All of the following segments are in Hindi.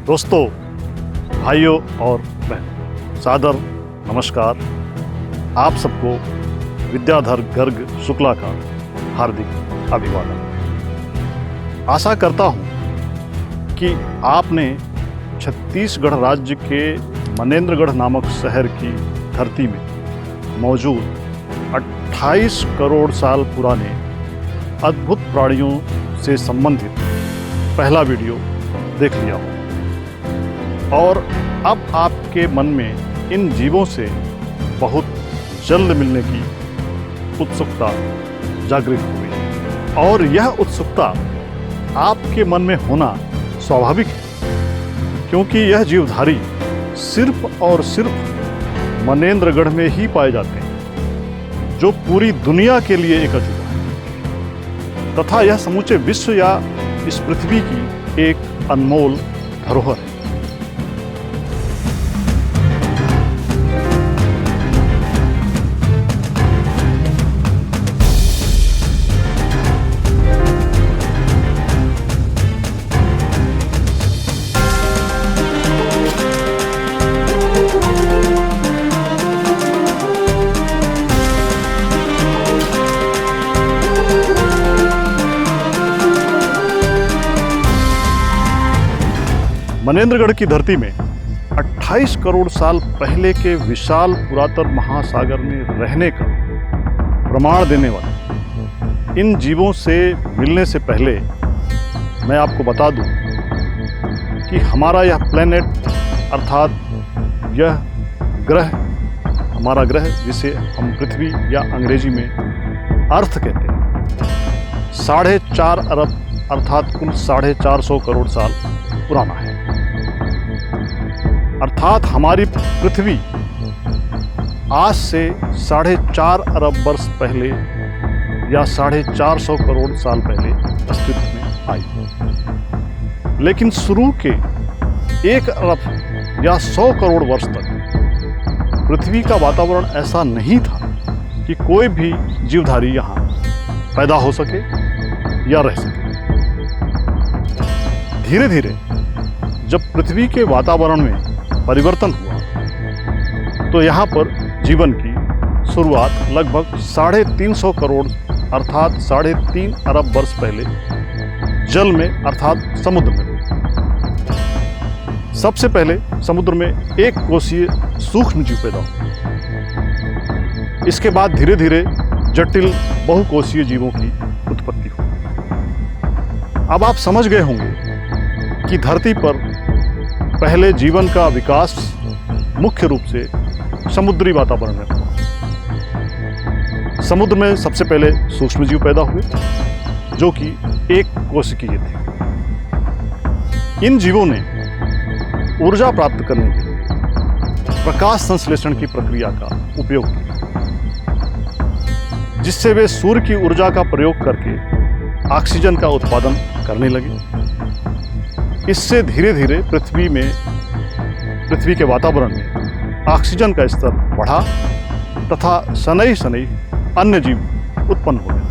दोस्तों, भाइयों और बहनों, सादर नमस्कार। आप सबको विद्याधर गर्ग शुक्ला का हार्दिक अभिवादन। आशा करता हूँ कि आपने छत्तीसगढ़ राज्य के मनेन्द्रगढ़ नामक शहर की धरती में मौजूद 28 करोड़ साल पुराने अद्भुत प्राणियों से संबंधित पहला वीडियो देख लिया हो और अब आपके मन में इन जीवों से बहुत जल्द मिलने की उत्सुकता जागृत हुई। और यह उत्सुकता आपके मन में होना स्वाभाविक है, क्योंकि यह जीवधारी सिर्फ और सिर्फ मनेन्द्रगढ़ में ही पाए जाते हैं, जो पूरी दुनिया के लिए एक अजूबा है तथा यह समूचे विश्व या इस पृथ्वी की एक अनमोल धरोहर है। मनेन्द्रगढ़ की धरती में 28 करोड़ साल पहले के विशाल पुरातन महासागर में रहने का प्रमाण देने वाले इन जीवों से मिलने से पहले मैं आपको बता दूं कि हमारा यह प्लेनेट अर्थात यह ग्रह, हमारा ग्रह जिसे हम पृथ्वी या अंग्रेजी में अर्थ कहते हैं, 4.5 अरब अर्थात कुल 450 करोड़ साल पुराना है। अर्थात हमारी पृथ्वी आज से 4.5 अरब वर्ष पहले या 450 करोड़ साल पहले अस्तित्व में आई। लेकिन शुरू के 1 अरब या 100 करोड़ वर्ष तक पृथ्वी का वातावरण ऐसा नहीं था कि कोई भी जीवधारी यहाँ पैदा हो सके या रह सके। धीरे धीरे जब पृथ्वी के वातावरण में परिवर्तन हुआ तो यहाँ पर जीवन की शुरुआत लगभग 350 करोड़ अर्थात 3.5 अरब वर्ष पहले जल में अर्थात समुद्र में हुई। सबसे पहले समुद्र में एक कोशीय सूक्ष्म जीव पैदा हुए। इसके बाद धीरे धीरे जटिल बहुकोशीय जीवों की उत्पत्ति हुई। अब आप समझ गए होंगे कि धरती पर पहले जीवन का विकास मुख्य रूप से समुद्री वातावरण में हुआ। समुद्र में सबसे पहले सूक्ष्म जीव पैदा हुए जो कि एक कोशिकीय थे। इन जीवों ने ऊर्जा प्राप्त करने के लिए प्रकाश संश्लेषण की प्रक्रिया का उपयोग किया, जिससे वे सूर्य की ऊर्जा का प्रयोग करके ऑक्सीजन का उत्पादन करने लगे। इससे धीरे धीरे पृथ्वी के वातावरण में ऑक्सीजन का स्तर बढ़ा तथा शनैः शनैः अन्य जीव उत्पन्न हो गए।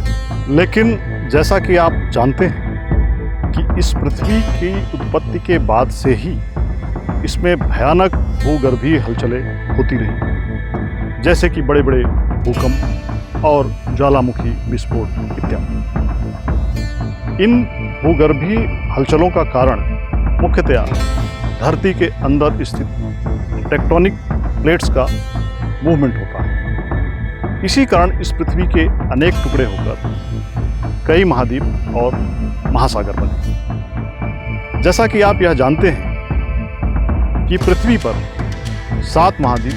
लेकिन जैसा कि आप जानते हैं कि इस पृथ्वी की उत्पत्ति के बाद से ही इसमें भयानक भूगर्भीय हलचलें होती रही, जैसे कि बड़े बड़े भूकंप और ज्वालामुखी विस्फोट इत्यादि। इन भूगर्भीय हलचलों का कारण मुख्यतया धरती के अंदर स्थित टेक्टोनिक प्लेट्स का मूवमेंट होता है। इसी कारण इस पृथ्वी के अनेक टुकड़े होकर कई महाद्वीप और महासागर बने। जैसा कि आप यह जानते हैं कि पृथ्वी पर 7 महाद्वीप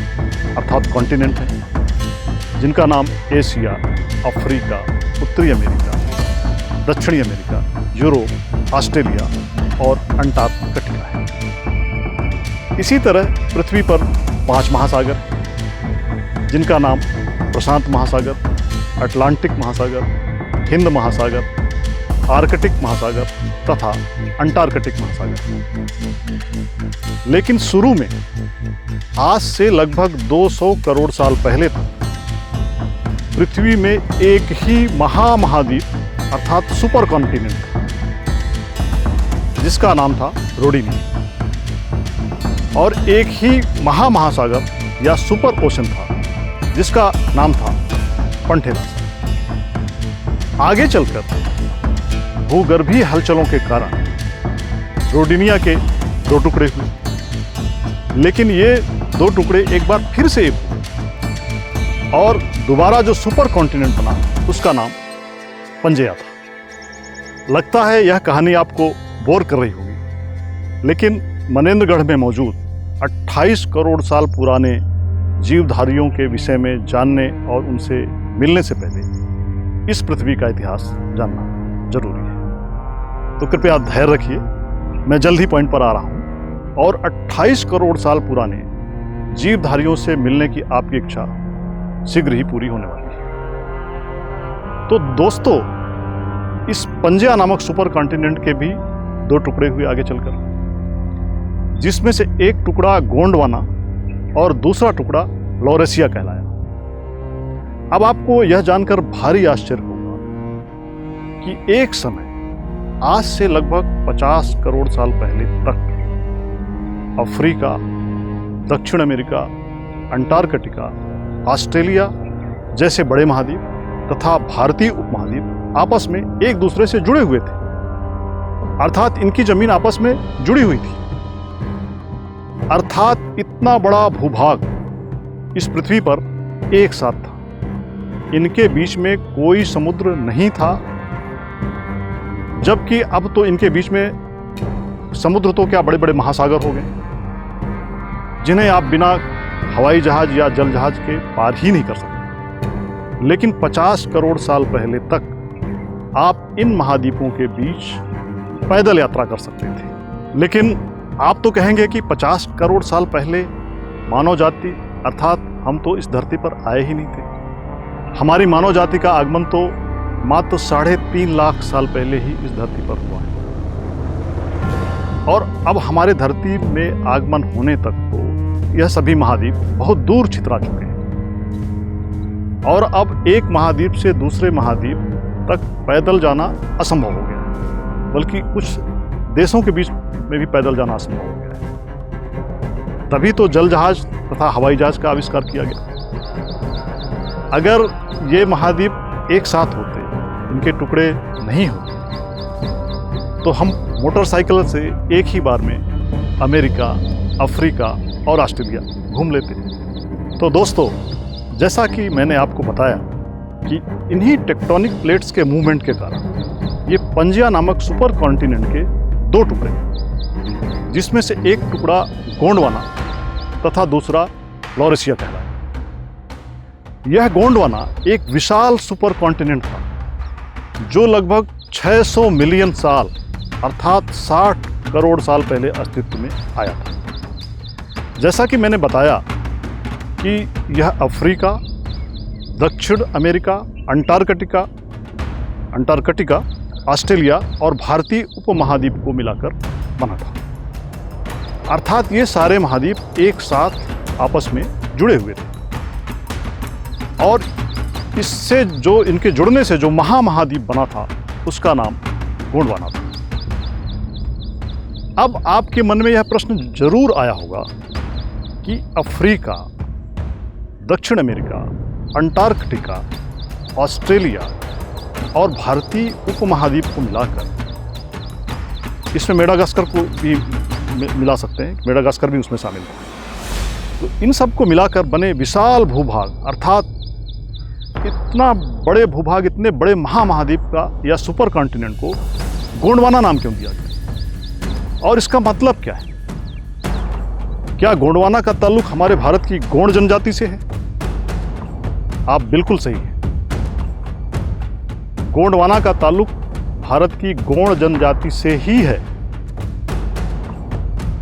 अर्थात कॉन्टिनेंट हैं, जिनका नाम एशिया, अफ्रीका, उत्तरी अमेरिका, दक्षिणी अमेरिका, यूरोप, ऑस्ट्रेलिया और अंटार्कटिका है। इसी तरह पृथ्वी पर 5 महासागर, जिनका नाम प्रशांत महासागर, अटलांटिक महासागर, हिंद महासागर, आर्कटिक महासागर तथा अंटार्कटिक महासागर। लेकिन शुरू में आज से लगभग 200 करोड़ साल पहले तक पृथ्वी में एक ही महाद्वीप अर्थात सुपर कॉन्टिनेंट, जिसका नाम था रोडिनी। और एक ही महासागर या सुपर ओशन था जिसका नाम था पंठेरास। आगे चलकर भूगर्भीय हलचलों के कारण रोडिनिया के दो टुकड़े हुए, लेकिन ये दो टुकड़े एक बार फिर से एक हुए और दोबारा जो सुपर कॉन्टिनेंट बना उसका नाम पंजेया था। लगता है यह कहानी आपको बोर कर रही होगी, लेकिन मनेंद्रगढ़ में मौजूद 28 करोड़ साल पुराने जीवधारियों के विषय में जानने और उनसे मिलने से पहले इस पृथ्वी का इतिहास जानना जरूरी है। तो कृपया धैर्य रखिए, मैं जल्द ही पॉइंट पर आ रहा हूं और 28 करोड़ साल पुराने जीवधारियों से मिलने की आपकी इच्छा शीघ्र ही पूरी होने वाली है। तो दोस्तों, इस पंजेया नामक सुपर कॉन्टिनेंट के भी दो टुकड़े हुए आगे चलकर, जिसमें से एक टुकड़ा गोंडवाना और दूसरा टुकड़ा लॉरेशिया कहलाया। अब आपको यह जानकर भारी आश्चर्य होगा कि एक समय आज से लगभग 50 करोड़ साल पहले तक अफ्रीका, दक्षिण अमेरिका, अंटार्कटिका, ऑस्ट्रेलिया जैसे बड़े महाद्वीप तथा भारतीय उपमहाद्वीप आपस में एक दूसरे से जुड़े हुए थे, अर्थात इनकी जमीन आपस में जुड़ी हुई थी। अर्थात इतना बड़ा भूभाग इस पृथ्वी पर एक साथ था। इनके बीच में कोई समुद्र नहीं था, जबकि अब तो इनके बीच में समुद्र तो क्या बड़े बड़े महासागर हो गए, जिन्हें आप बिना हवाई जहाज या जल जहाज के पार ही नहीं कर सकते। लेकिन 50 करोड़ साल पहले तक आप इन महाद्वीपों के बीच पैदल यात्रा कर सकते थे। लेकिन आप तो कहेंगे कि 50 करोड़ साल पहले मानव जाति अर्थात हम तो इस धरती पर आए ही नहीं थे। हमारी मानव जाति का आगमन तो मात्र 3.5 लाख साल पहले ही इस धरती पर हुआ है, और अब हमारे धरती में आगमन होने तक तो यह सभी महाद्वीप बहुत दूर छितरा चुके हैं, और अब एक महाद्वीप से दूसरे महाद्वीप तक पैदल जाना असंभव हो गया है, बल्कि कुछ देशों के बीच में भी पैदल जाना असंभव हो गया है। तभी तो जल जहाज तथा हवाई जहाज का आविष्कार किया गया। अगर ये महाद्वीप एक साथ होते, इनके टुकड़े नहीं होते, तो हम मोटरसाइकिल से एक ही बार में अमेरिका, अफ्रीका और ऑस्ट्रेलिया घूम लेते। तो दोस्तों, जैसा कि मैंने आपको बताया कि इन्हीं टेक्टोनिक प्लेट्स के मूवमेंट के कारण ये पंजेया नामक सुपर कॉन्टिनेंट के दो टुकड़े, जिसमें से एक टुकड़ा गोंडवाना तथा दूसरा लॉरेशिया कहलाया। यह गोंडवाना एक विशाल सुपर कॉन्टिनेंट था जो लगभग 600 मिलियन साल अर्थात 60 करोड़ साल पहले अस्तित्व में आया था। जैसा कि मैंने बताया कि यह अफ्रीका, दक्षिण अमेरिका, अंटार्कटिका, ऑस्ट्रेलिया और भारतीय उपमहाद्वीप को मिलाकर बना था। अर्थात ये सारे महाद्वीप एक साथ आपस में जुड़े हुए थे, और इससे जो इनके जुड़ने से जो महाद्वीप बना था उसका नाम गोंडवाना था। अब आपके मन में यह प्रश्न जरूर आया होगा कि अफ्रीका, दक्षिण अमेरिका, अंटार्कटिका, ऑस्ट्रेलिया और भारतीय उपमहाद्वीप को मिलाकर, इसमें मेडागास्कर को भी मिला सकते हैं, मेडागास्कर भी उसमें शामिल है, तो इन सब को मिलाकर बने विशाल भूभाग, अर्थात इतना बड़े भूभाग, इतने बड़े महाद्वीप का या सुपर कॉन्टिनेंट को गोंडवाना नाम क्यों दिया गया? और इसका मतलब क्या है? क्या गोंडवाना का ताल्लुक हमारे भारत की गोंड जनजाति से है? आप बिल्कुल सही हैं। गोंडवाना का ताल्लुक भारत की गोंड जनजाति से ही है।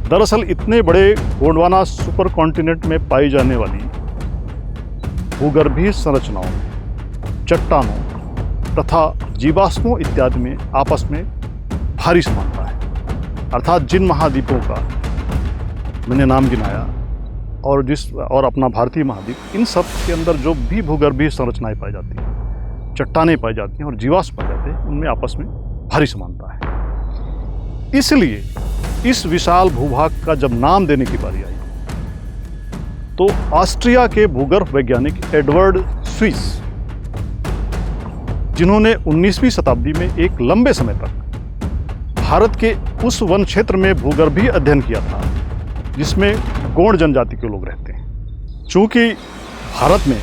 दरअसल इतने बड़े गोंडवाना सुपर कॉन्टिनेंट में पाई जाने वाली भूगर्भीय संरचनाओं, चट्टानों तथा जीवाश्मों इत्यादि में आपस में भारी समानता है। अर्थात जिन महाद्वीपों का मैंने नाम गिनाया और अपना भारतीय महाद्वीप, इन सब के अंदर जो भी भूगर्भीय संरचनाएं पाई जाती हैं, चट्टानें पाई जाती हैं और जीवाश्म पाए जाते हैं, उनमें आपस में भारी समानता है। इसलिए इस विशाल भूभाग का जब नाम देने की बारी आई तो ऑस्ट्रिया के भूगर्भ वैज्ञानिक एडवर्ड स्विस, जिन्होंने 19वीं शताब्दी में एक लंबे समय तक भारत के उस वन क्षेत्र में भूगर्भीय अध्ययन किया था जिसमें गोंड जनजाति के लोग रहते हैं। चूंकि भारत में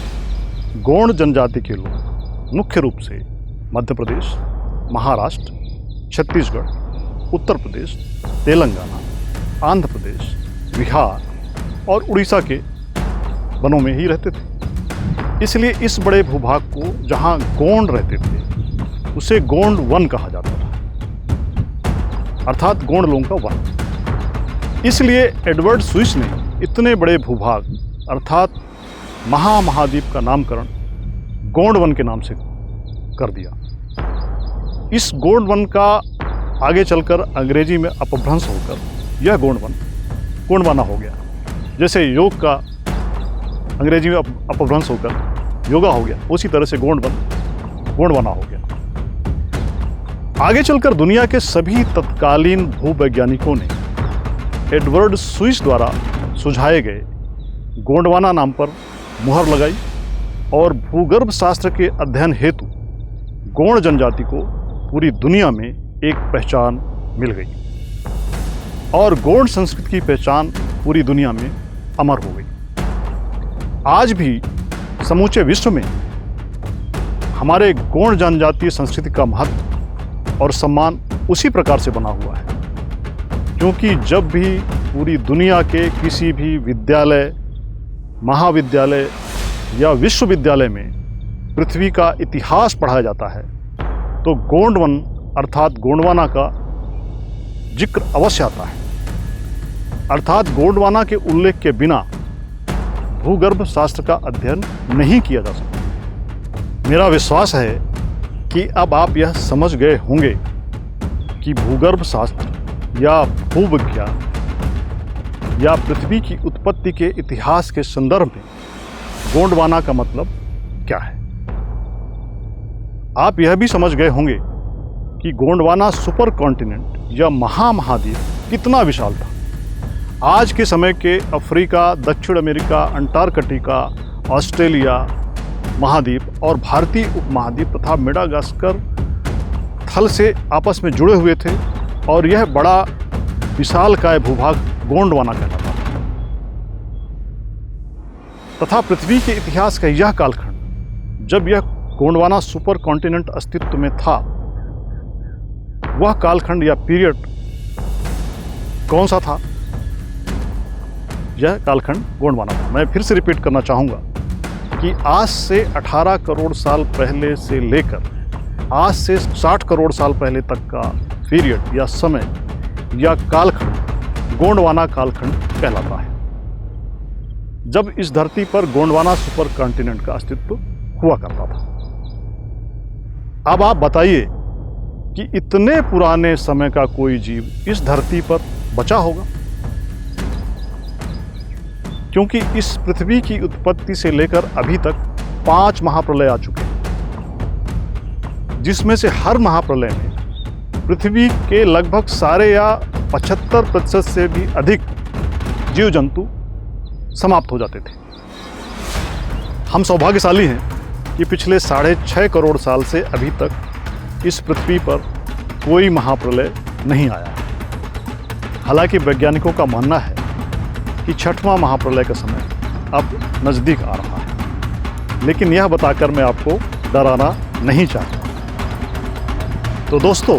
गोंड जनजाति के लोग मुख्य रूप से मध्य प्रदेश, महाराष्ट्र, छत्तीसगढ़, उत्तर प्रदेश, तेलंगाना, आंध्र प्रदेश, बिहार और उड़ीसा के वनों में ही रहते थे, इसलिए इस बड़े भूभाग को जहां गोंड रहते थे उसे गोंड वन कहा जाता था, अर्थात गोंड लोगों का वन। इसलिए एडवर्ड स्विस ने इतने बड़े भूभाग अर्थात महामहाद्वीप का नामकरण गोंड वन के नाम से कर दिया। इस गोंड वन का आगे चलकर अंग्रेजी में अपभ्रंश होकर यह गोंडवाना हो गया। जैसे योग का अंग्रेजी में अपभ्रंश होकर योगा हो गया, उसी तरह से गोंडवाना हो गया। आगे चलकर दुनिया के सभी तत्कालीन भूवैज्ञानिकों ने एडवर्ड स्विस द्वारा सुझाए गए गोंडवाना नाम पर मुहर लगाई और भूगर्भ शास्त्र के अध्ययन हेतु गोंड जनजाति को पूरी दुनिया में एक पहचान मिल गई और गोंड संस्कृति की पहचान पूरी दुनिया में अमर हो गई। आज भी समूचे विश्व में हमारे गोंड जनजातीय संस्कृति का महत्व और सम्मान उसी प्रकार से बना हुआ है, क्योंकि जब भी पूरी दुनिया के किसी भी विद्यालय, महाविद्यालय या विश्वविद्यालय में पृथ्वी का इतिहास पढ़ाया जाता है तो गोंड वन अर्थात गोंडवाना का जिक्र अवश्य आता है। अर्थात गोंडवाना के उल्लेख के बिना भूगर्भ शास्त्र का अध्ययन नहीं किया जा सकता। मेरा विश्वास है कि अब आप यह समझ गए होंगे कि भूगर्भ शास्त्र या भूविज्ञान या पृथ्वी की उत्पत्ति के इतिहास के संदर्भ में गोंडवाना का मतलब क्या है। आप यह भी समझ गए होंगे कि गोंडवाना सुपर कॉन्टिनेंट या महामहाद्वीप कितना विशाल था। आज के समय के अफ्रीका, दक्षिण अमेरिका, अंटार्कटिका, ऑस्ट्रेलिया महाद्वीप और भारतीय उपमहाद्वीप तथा मेडागास्कर थल से आपस में जुड़े हुए थे और यह बड़ा विशालकाय भूभाग गोंडवाना कहलाता था। तथा पृथ्वी के इतिहास का यह कालखंड जब यह गोंडवाना सुपर कॉन्टिनेंट अस्तित्व में था, वह कालखंड या पीरियड कौन सा था? यह कालखंड गोंडवाना था। मैं फिर से रिपीट करना चाहूँगा कि आज से 18 करोड़ साल पहले से लेकर आज से 60 करोड़ साल पहले तक का पीरियड या समय या कालखंड गोंडवाना कालखंड कहलाता है, जब इस धरती पर गोंडवाना सुपर कॉन्टिनेंट का अस्तित्व हुआ करता था। अब आप बताइए कि इतने पुराने समय का कोई जीव इस धरती पर बचा होगा? क्योंकि इस पृथ्वी की उत्पत्ति से लेकर अभी तक 5 महाप्रलय आ चुके हैं, जिसमें से हर महाप्रलय में पृथ्वी के लगभग सारे या 75% से भी अधिक जीव जंतु समाप्त हो जाते थे। हम सौभाग्यशाली हैं कि पिछले 6.5 करोड़ साल से अभी तक इस पृथ्वी पर कोई महाप्रलय नहीं आया। हालांकि वैज्ञानिकों का मानना है कि 6वां महाप्रलय का समय अब नज़दीक आ रहा है, लेकिन यह बताकर मैं आपको डराना नहीं चाहता। तो दोस्तों,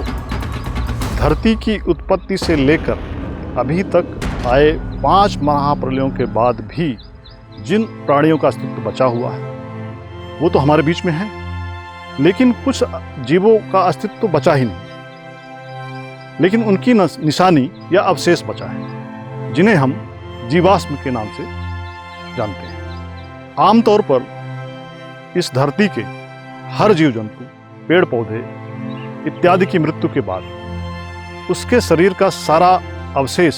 धरती की उत्पत्ति से लेकर अभी तक आए 5 महाप्रलयों के बाद भी जिन प्राणियों का अस्तित्व बचा हुआ है वो तो हमारे बीच में है, लेकिन कुछ जीवों का अस्तित्व बचा ही नहीं, लेकिन उनकी निशानी या अवशेष बचा है, जिन्हें हम जीवाश्म के नाम से जानते हैं। आमतौर पर इस धरती के हर जीव जंतु, पेड़ पौधे इत्यादि की मृत्यु के बाद उसके शरीर का सारा अवशेष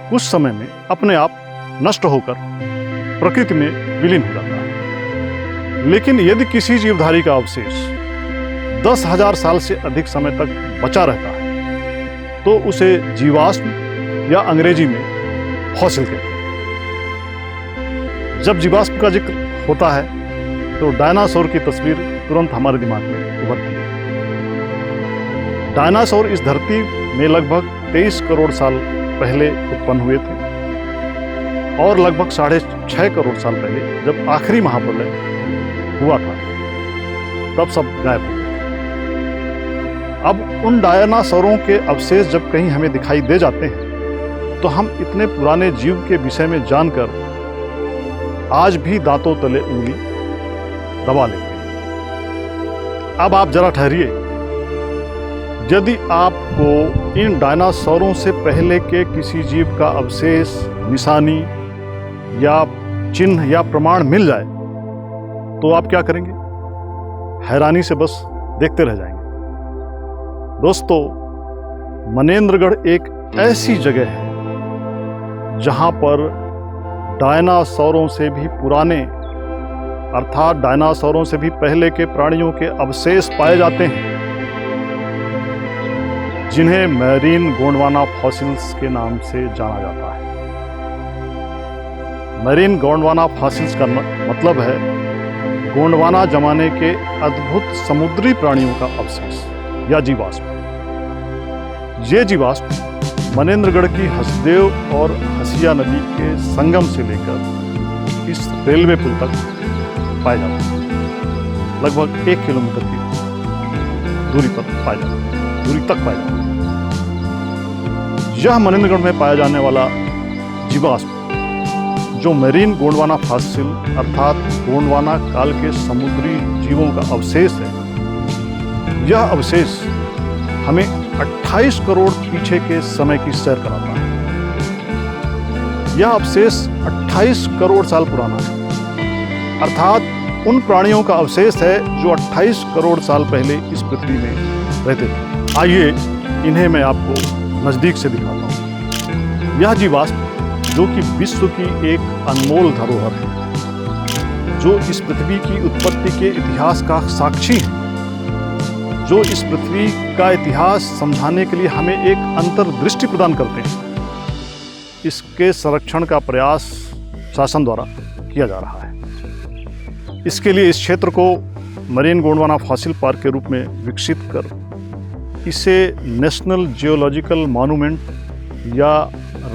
कुछ समय में अपने आप नष्ट होकर प्रकृति में विलीन हो जाता है। लेकिन यदि किसी जीवधारी का अवशेष 10,000 साल से अधिक समय तक बचा रहता है तो उसे जीवाश्म या अंग्रेजी में फॉसिल कहते हैं। जब जीवाश्म का जिक्र होता है तो डायनासोर की तस्वीर तुरंत हमारे दिमाग में उभरती है। डायनासोर इस धरती में लगभग 23 करोड़ साल पहले उत्पन्न हुए थे और लगभग 6.5 करोड़ साल पहले जब आखिरी महाप्रलय हुआ था तब सब गायब हो गए। अब उन डायनासोरों के अवशेष जब कहीं हमें दिखाई दे जाते हैं तो हम इतने पुराने जीव के विषय में जानकर आज भी दांतों तले उंगली दबा लेते हैं। अब आप जरा ठहरिए, यदि आपको इन डायनासोरों से पहले के किसी जीव का अवशेष, निशानी या चिन्ह या प्रमाण मिल जाए तो आप क्या करेंगे? हैरानी से बस देखते रह जाएंगे। दोस्तों, मनेंद्रगढ़ एक ऐसी जगह है जहां पर डायनासोरों से भी पुराने अर्थात डायनासोरों से भी पहले के प्राणियों के अवशेष पाए जाते हैं, जिन्हें मैरीन गोंडवाना फॉसिल्स के नाम से जाना जाता है। मैरीन गोंडवाना फॉसिल्स का मतलब है गोंडवाना जमाने के अद्भुत समुद्री प्राणियों का अवशेष या जीवाश्म। ये जीवाश्म मनेंद्रगढ़ की हसदेव और हसिया नदी के संगम से लेकर इस रेलवे पुल तक पाए जाते हैं। लगभग 1 किलोमीटर की दूरी तक पाए जाते हैं। यह मनेंद्रगढ़ में पाया जाने वाला जीवाश्म जो मैरीन गोंडवाना फॉसिल अर्थात गोंडवाना काल के समुद्री जीवों का अवशेष है, यह अवशेष हमें 28 करोड़ पीछे के समय की सैर कराता है। यह अवशेष 28 करोड़ साल पुराना है, अर्थात उन प्राणियों का अवशेष है जो 28 करोड़ साल पहले इस पृथ्वी में रहते थे। आइए इन्हें मैं आपको नजदीक से दिखाता हूँ। यह जीवाश्म जो कि विश्व की एक अनमोल धरोहर है, जो इस पृथ्वी की उत्पत्ति के इतिहास का साक्षी है, जो इस पृथ्वी का इतिहास समझाने के लिए हमें एक अंतर्दृष्टि प्रदान करते हैं, इसके संरक्षण का प्रयास शासन द्वारा किया जा रहा है। इसके लिए इस क्षेत्र को मरीन गोंडवाना फॉसिल पार्क के रूप में विकसित कर इसे नेशनल जियोलॉजिकल मॉन्यूमेंट या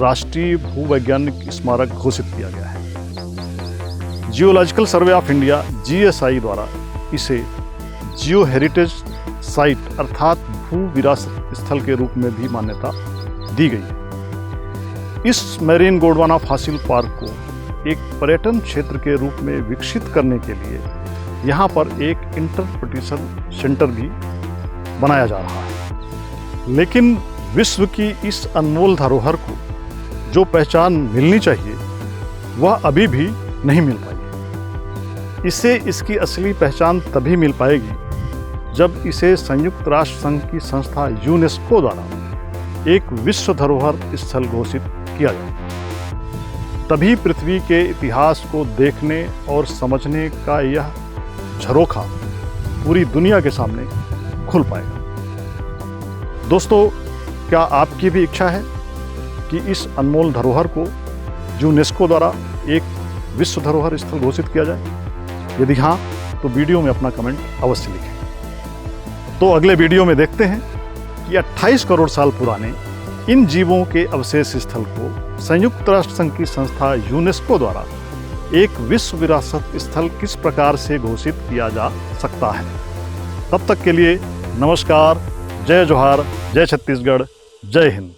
राष्ट्रीय भूवैज्ञानिक स्मारक घोषित किया गया है। Geological survey of India GSI द्वारा इसे जियो हेरिटेज साइट अर्थात भू विरासत स्थल के रूप में भी मान्यता दी गई है। इस मैरीन गोंडवाना फॉसिल पार्क को एक पर्यटन क्षेत्र के रूप में विकसित करने के लिए यहाँ पर एक इंटरप्रिटेशन सेंटर भी बनाया जा रहा है। लेकिन विश्व की इस अनमोल धरोहर को जो पहचान मिलनी चाहिए वह अभी भी नहीं मिल पाई। इसे इसकी असली पहचान तभी मिल पाएगी जब इसे संयुक्त राष्ट्र संघ की संस्था यूनेस्को द्वारा एक विश्व धरोहर स्थल घोषित किया जाए। तभी पृथ्वी के इतिहास को देखने और समझने का यह झरोखा पूरी दुनिया के सामने खुल पाएगा। दोस्तों, क्या आपकी भी इच्छा है कि इस अनमोल धरोहर को यूनेस्को द्वारा एक विश्व धरोहर स्थल घोषित किया जाए? यदि हाँ, तो वीडियो में अपना कमेंट अवश्य लिखें। तो अगले वीडियो में देखते हैं कि 28 करोड़ साल पुराने इन जीवों के अवशेष स्थल को संयुक्त राष्ट्र संघ की संस्था यूनेस्को द्वारा एक विश्व विरासत स्थल किस प्रकार से घोषित किया जा सकता है। तब तक के लिए नमस्कार, जय जोहार, जय छत्तीसगढ़, जय हिंद।